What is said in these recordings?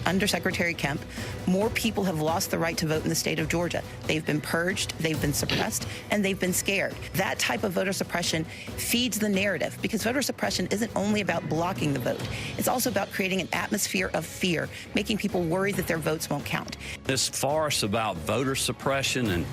under Secretary Kemp, more people have lost the right to vote in the state of Georgia. They've been purged, they've been suppressed, and they've been scared. That type of voter suppression feeds the narrative, because voter suppression isn't only about blocking the vote. It's also about creating an atmosphere of fear, making people worry that their votes won't count. This farce about voter suppression and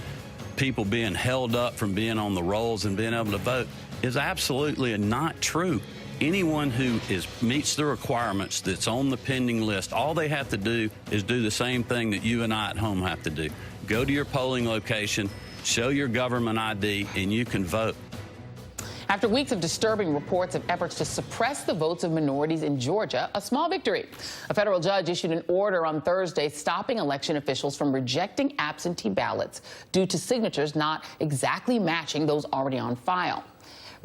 people being held up from being on the rolls and being able to vote is absolutely not true. Anyone who meets the requirements that's on the pending list, all they have to do is do the same thing that you and I at home have to do. Go to your polling location, show your government ID, and you can vote. After weeks of disturbing reports of efforts to suppress the votes of minorities in Georgia, a small victory. A federal judge issued an order on Thursday stopping election officials from rejecting absentee ballots due to signatures not exactly matching those already on file.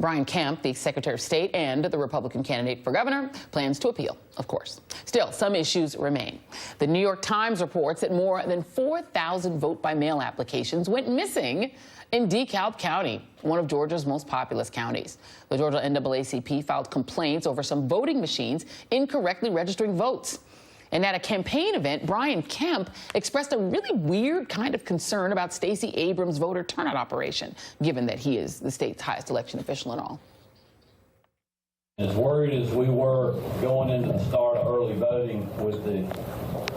Brian Kemp, the Secretary of State and the Republican candidate for governor, plans to appeal, of course. Still, some issues remain. The New York Times reports that more than 4,000 vote-by-mail applications went missing in DeKalb County, one of Georgia's most populous counties. The Georgia NAACP filed complaints over some voting machines incorrectly registering votes. And at a campaign event, Brian Kemp expressed a really weird kind of concern about Stacey Abrams' voter turnout operation, given that he is the state's highest election official and all. As worried as we were going into the start of early voting with the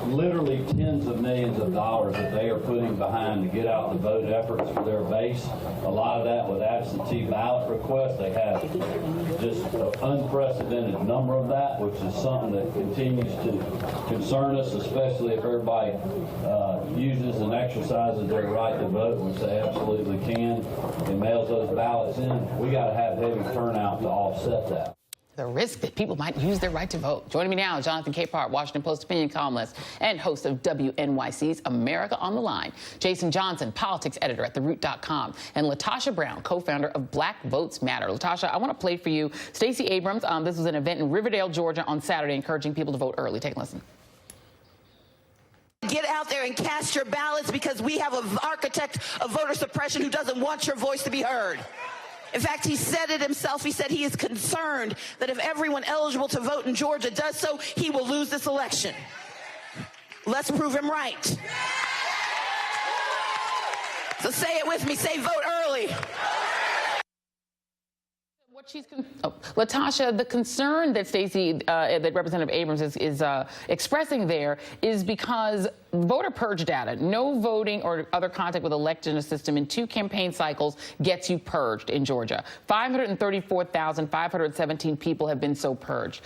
literally tens of millions of dollars that they are putting behind to get out the vote efforts for their base, a lot of that with absentee ballot requests. They have just an unprecedented number of that, which is something that continues to concern us, especially if everybody uses and exercises their right to vote, which they absolutely can, and mails those ballots in. We got to have heavy turnout to offset that. The risk that people might use their right to vote. Joining me now, Jonathan Capehart, Washington Post opinion columnist and host of WNYC's America on the Line. Jason Johnson, politics editor at TheRoot.com, and Latosha Brown, co-founder of Black Votes Matter. Latosha, I want to play for you Stacey Abrams. This was an event in Riverdale, Georgia on Saturday, encouraging people to vote early. Take a listen. Get out there and cast your ballots, because we have an architect of voter suppression who doesn't want your voice to be heard. In fact, he said it himself. He said he is concerned that if everyone eligible to vote in Georgia does so, he will lose this election. Let's prove him right. So say it with me. Say vote early. Latosha, the concern that that Representative Abrams is expressing there is because voter purge data, no voting or other contact with election system in 2 campaign cycles gets you purged in Georgia. 534,517 people have been so purged.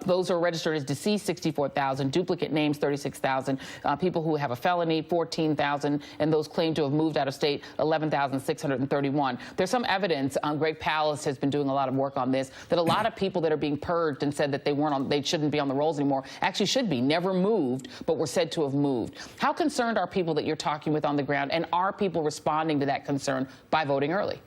Those who are registered as deceased, 64,000. Duplicate names, 36,000. People who have a felony, 14,000. And those claimed to have moved out of state, 11,631. There's some evidence, Greg Palast has been doing a lot of work on this, that a lot of people that are being purged and said that they shouldn't be on the rolls anymore actually should be, never moved, but were said to have moved. How concerned are people that you're talking with on the ground, and are people responding to that concern by voting early?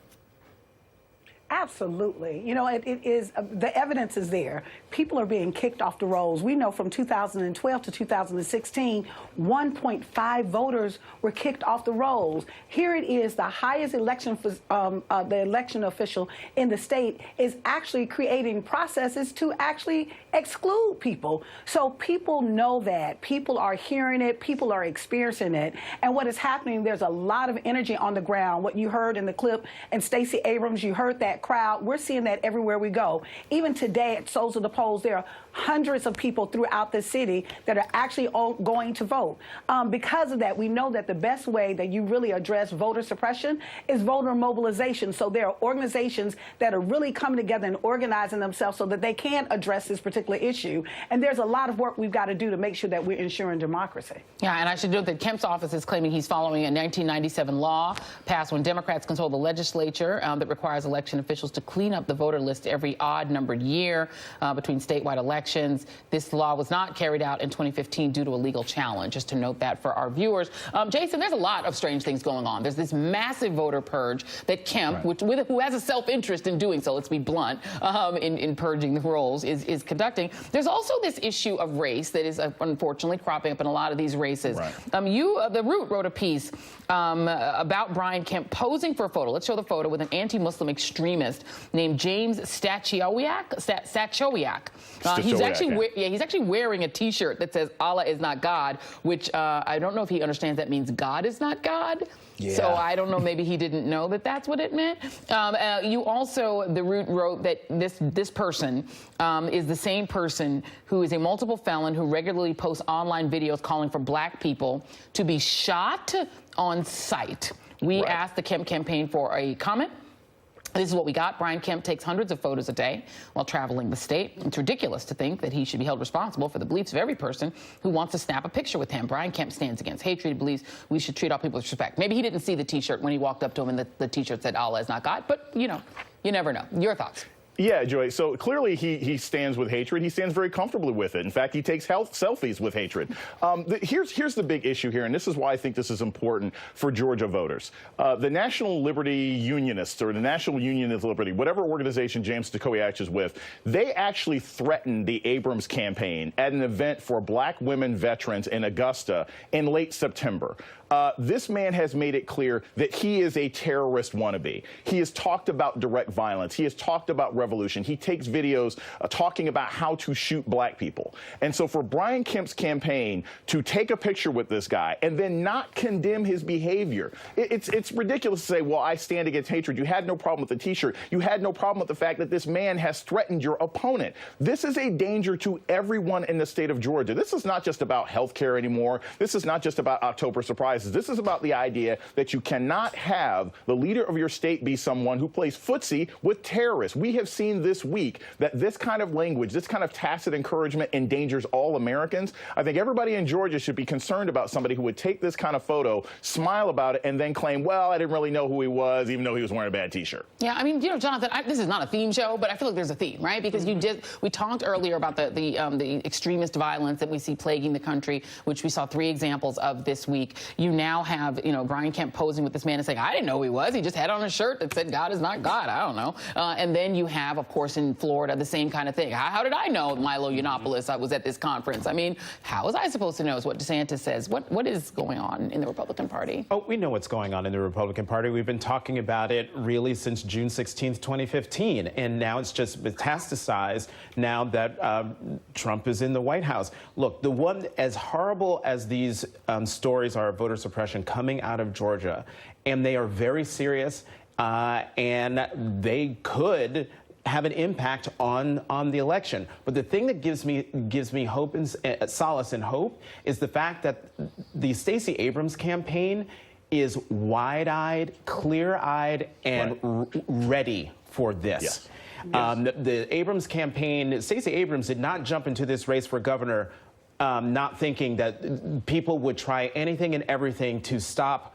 Absolutely. You know, it is, the evidence is there. People are being kicked off the rolls. We know from 2012 to 2016, 1.5 voters were kicked off the rolls. Here it is, the highest election, the election official in the state is actually creating processes to actually exclude people. So people know that. People are hearing it. People are experiencing it. And what is happening, there's a lot of energy on the ground. What you heard in the clip, and Stacey Abrams, you heard that crowd. We're seeing that everywhere we go. Even today at Souls of the Polls, there are hundreds of people throughout the city that are actually going to vote. Because of that, we know that the best way that you really address voter suppression is voter mobilization. So there are organizations that are really coming together and organizing themselves so that they can address this particular issue. And there's a lot of work we've got to do to make sure that we're ensuring democracy. Yeah, and I should note that Kemp's office is claiming he's following a 1997 law passed when Democrats control the legislature that requires election officials to clean up the voter list every odd-numbered year between statewide elections. This law was not carried out in 2015 due to a legal challenge, just to note that for our viewers. Jason, there's a lot of strange things going on. There's this massive voter purge that Kemp, who has a self-interest in doing so, let's be blunt, in purging the rolls, is conducting. There's also this issue of race that is unfortunately cropping up in a lot of these races. Right. The Root wrote a piece about Brian Kemp posing for a photo. Let's show the photo with an anti-Muslim extremist named James Stachowiak. he's actually wearing a T-shirt that says Allah is not God, which I don't know if he understands that means God is not God. Yeah. So I don't know, maybe he didn't know that that's what it meant. You also, the Root wrote that this person is the same person who is a multiple felon who regularly posts online videos calling for black people to be shot on sight. We asked the Kemp campaign for a comment. This is what we got. Brian Kemp takes hundreds of photos a day while traveling the state. It's ridiculous to think that he should be held responsible for the beliefs of every person who wants to snap a picture with him. Brian Kemp stands against hatred. He believes we should treat all people with respect. Maybe he didn't see the T-shirt when he walked up to him and the T-shirt said Allah is not God, but, you know, you never know. Your thoughts? Yeah, Joy. So clearly he stands with hatred. He stands very comfortably with it. In fact, he takes selfies with hatred. Here's the big issue here, and this is why I think this is important for Georgia voters. The National Liberty Unionists, or the National Union of Liberty, whatever organization James Stokowiak is with, they actually threatened the Abrams campaign at an event for black women veterans in Augusta in late September. This man has made it clear that he is a terrorist wannabe. He has talked about direct violence. He has talked about revolution. He takes videos talking about how to shoot black people. And so for Brian Kemp's campaign to take a picture with this guy and then not condemn his behavior, it's ridiculous to say, well, I stand against hatred. You had no problem with the T-shirt. You had no problem with the fact that this man has threatened your opponent. This is a danger to everyone in the state of Georgia. This is not just about health care anymore. This is not just about October surprises. This is about the idea that you cannot have the leader of your state be someone who plays footsie with terrorists. We have seen this week that this kind of language, this kind of tacit encouragement endangers all Americans. I think everybody in Georgia should be concerned about somebody who would take this kind of photo, smile about it, and then claim, well, I didn't really know who he was, even though he was wearing a bad T-shirt. Yeah, I mean, you know, Jonathan, this is not a theme show, but I feel like there's a theme, right? Because we talked earlier about the extremist violence that we see plaguing the country, which we saw 3 examples of this week. You now have, you know, Brian Kemp posing with this man and saying, I didn't know who he was. He just had on a shirt that said God is not God. I don't know. And then you have, of course, in Florida, the same kind of thing. How did I know Milo Yiannopoulos was at this conference? I mean, how was I supposed to know is what DeSantis says. What is going on in the Republican Party? Oh, we know what's going on in the Republican Party. We've been talking about it really since June 16th, 2015. And now it's just metastasized now that Trump is in the White House. Look, the one, as horrible as these stories are of voter suppression coming out of Georgia, and they are very serious, and they could have an impact on the election. But the thing that gives me hope and solace and hope is the fact that the Stacey Abrams campaign is wide-eyed, clear-eyed, and ready for this. Yes. The Abrams campaign, Stacey Abrams did not jump into this race for governor not thinking that people would try anything and everything to stop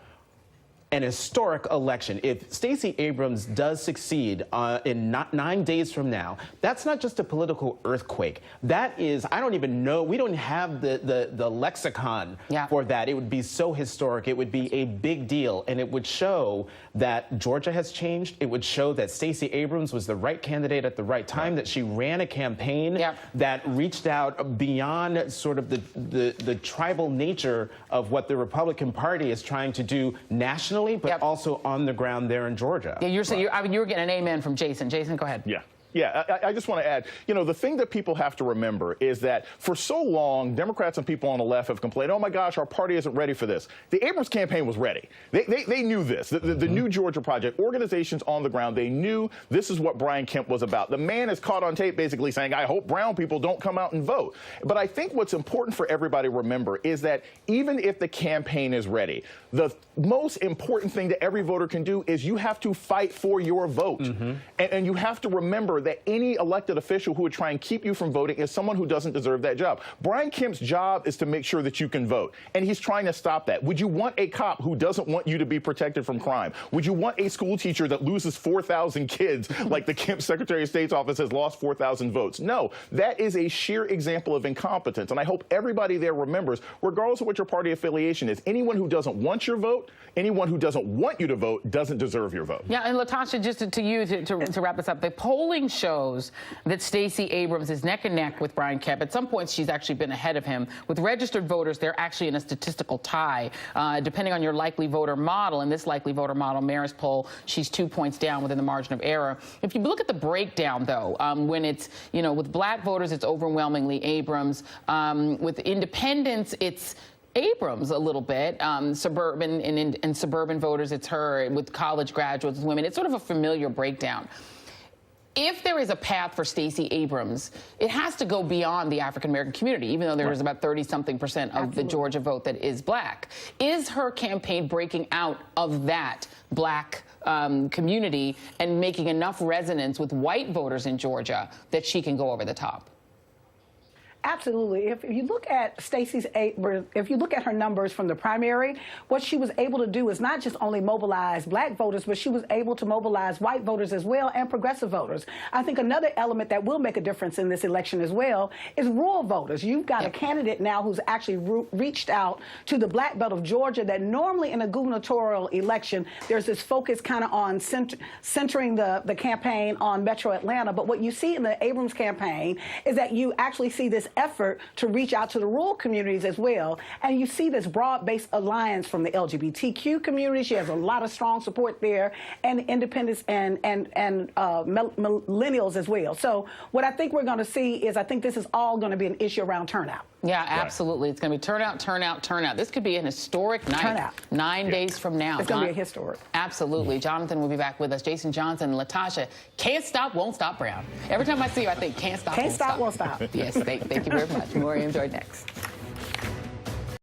an historic election. If Stacey Abrams does succeed in 9 days from now, that's not just a political earthquake. That is, I don't even know, we don't have the lexicon for that. It would be so historic. It would be a big deal, and it would show that Georgia has changed. It would show that Stacey Abrams was the right candidate at the right time, that she ran a campaign that reached out beyond sort of the tribal nature of what the Republican Party is trying to do nationally, but also on the ground there in Georgia. Yeah, you're saying, I mean, you were getting an amen from Jason. Jason, go ahead. Yeah, I just want to add, you know, the thing that people have to remember is that for so long, Democrats and people on the left have complained, oh, my gosh, our party isn't ready for this. The Abrams campaign was ready. They knew this. The New Georgia Project, organizations on the ground, they knew this is what Brian Kemp was about. The man is caught on tape basically saying, I hope brown people don't come out and vote. But I think what's important for everybody to remember is that even if the campaign is ready, the most important thing that every voter can do is you have to fight for your vote. And you have to remember that any elected official who would try and keep you from voting is someone who doesn't deserve that job. Brian Kemp's job is to make sure that you can vote, and he's trying to stop that. Would you want a cop who doesn't want you to be protected from crime? Would you want a school teacher that loses 4,000 kids like the Kemp Secretary of State's office has lost 4,000 votes? No, that is a sheer example of incompetence, and I hope everybody there remembers, regardless of what your party affiliation is, anyone who doesn't want your vote, anyone who doesn't want you to vote doesn't deserve your vote. Yeah, and Latosha, just to you, to wrap this up, the polling shows that Stacey Abrams is neck and neck with Brian Kemp. At some points, she's actually been ahead of him. With registered voters, they're actually in a statistical tie. Depending on your likely voter model, in this likely voter model, Marist poll, she's 2 points down within the margin of error. If you look at the breakdown, though, when it's, with black voters, it's overwhelmingly Abrams. With independents, it's Abrams a little bit. Suburban and suburban voters, it's her. With college graduates, women, it's sort of a familiar breakdown. If there is a path for Stacey Abrams, it has to go beyond the African-American community, even though there is about 30-something% of the Georgia vote that is black. Is her campaign breaking out of that black community and making enough resonance with white voters in Georgia that she can go over the top? Absolutely. If you look at if you look at her numbers from the primary, what she was able to do is not just only mobilize black voters, but she was able to mobilize white voters as well and progressive voters. I think another element that will make a difference in this election as well is rural voters. You've got a candidate now who's actually reached out to the black belt of Georgia that normally in a gubernatorial election, there's this focus kind of on centering the campaign on Metro Atlanta. But what you see in the Abrams campaign is that you actually see this effort to reach out to the rural communities as well. And you see this broad-based alliance from the LGBTQ community. She has a lot of strong support there, and independents and millennials as well. So what I think we're going to see is I think this is all going to be an issue around turnout. Yeah, absolutely. It's going to be turnout, turnout, turnout. This could be an historic night. Turnout. 9 days from now. It's going to be a historic. Absolutely. Jonathan will be back with us. Jason Johnson, Latosha, can't stop, won't stop, Brown. Every time I see you, I think can't stop, won't stop. Yes, thank you very much. More Joy next.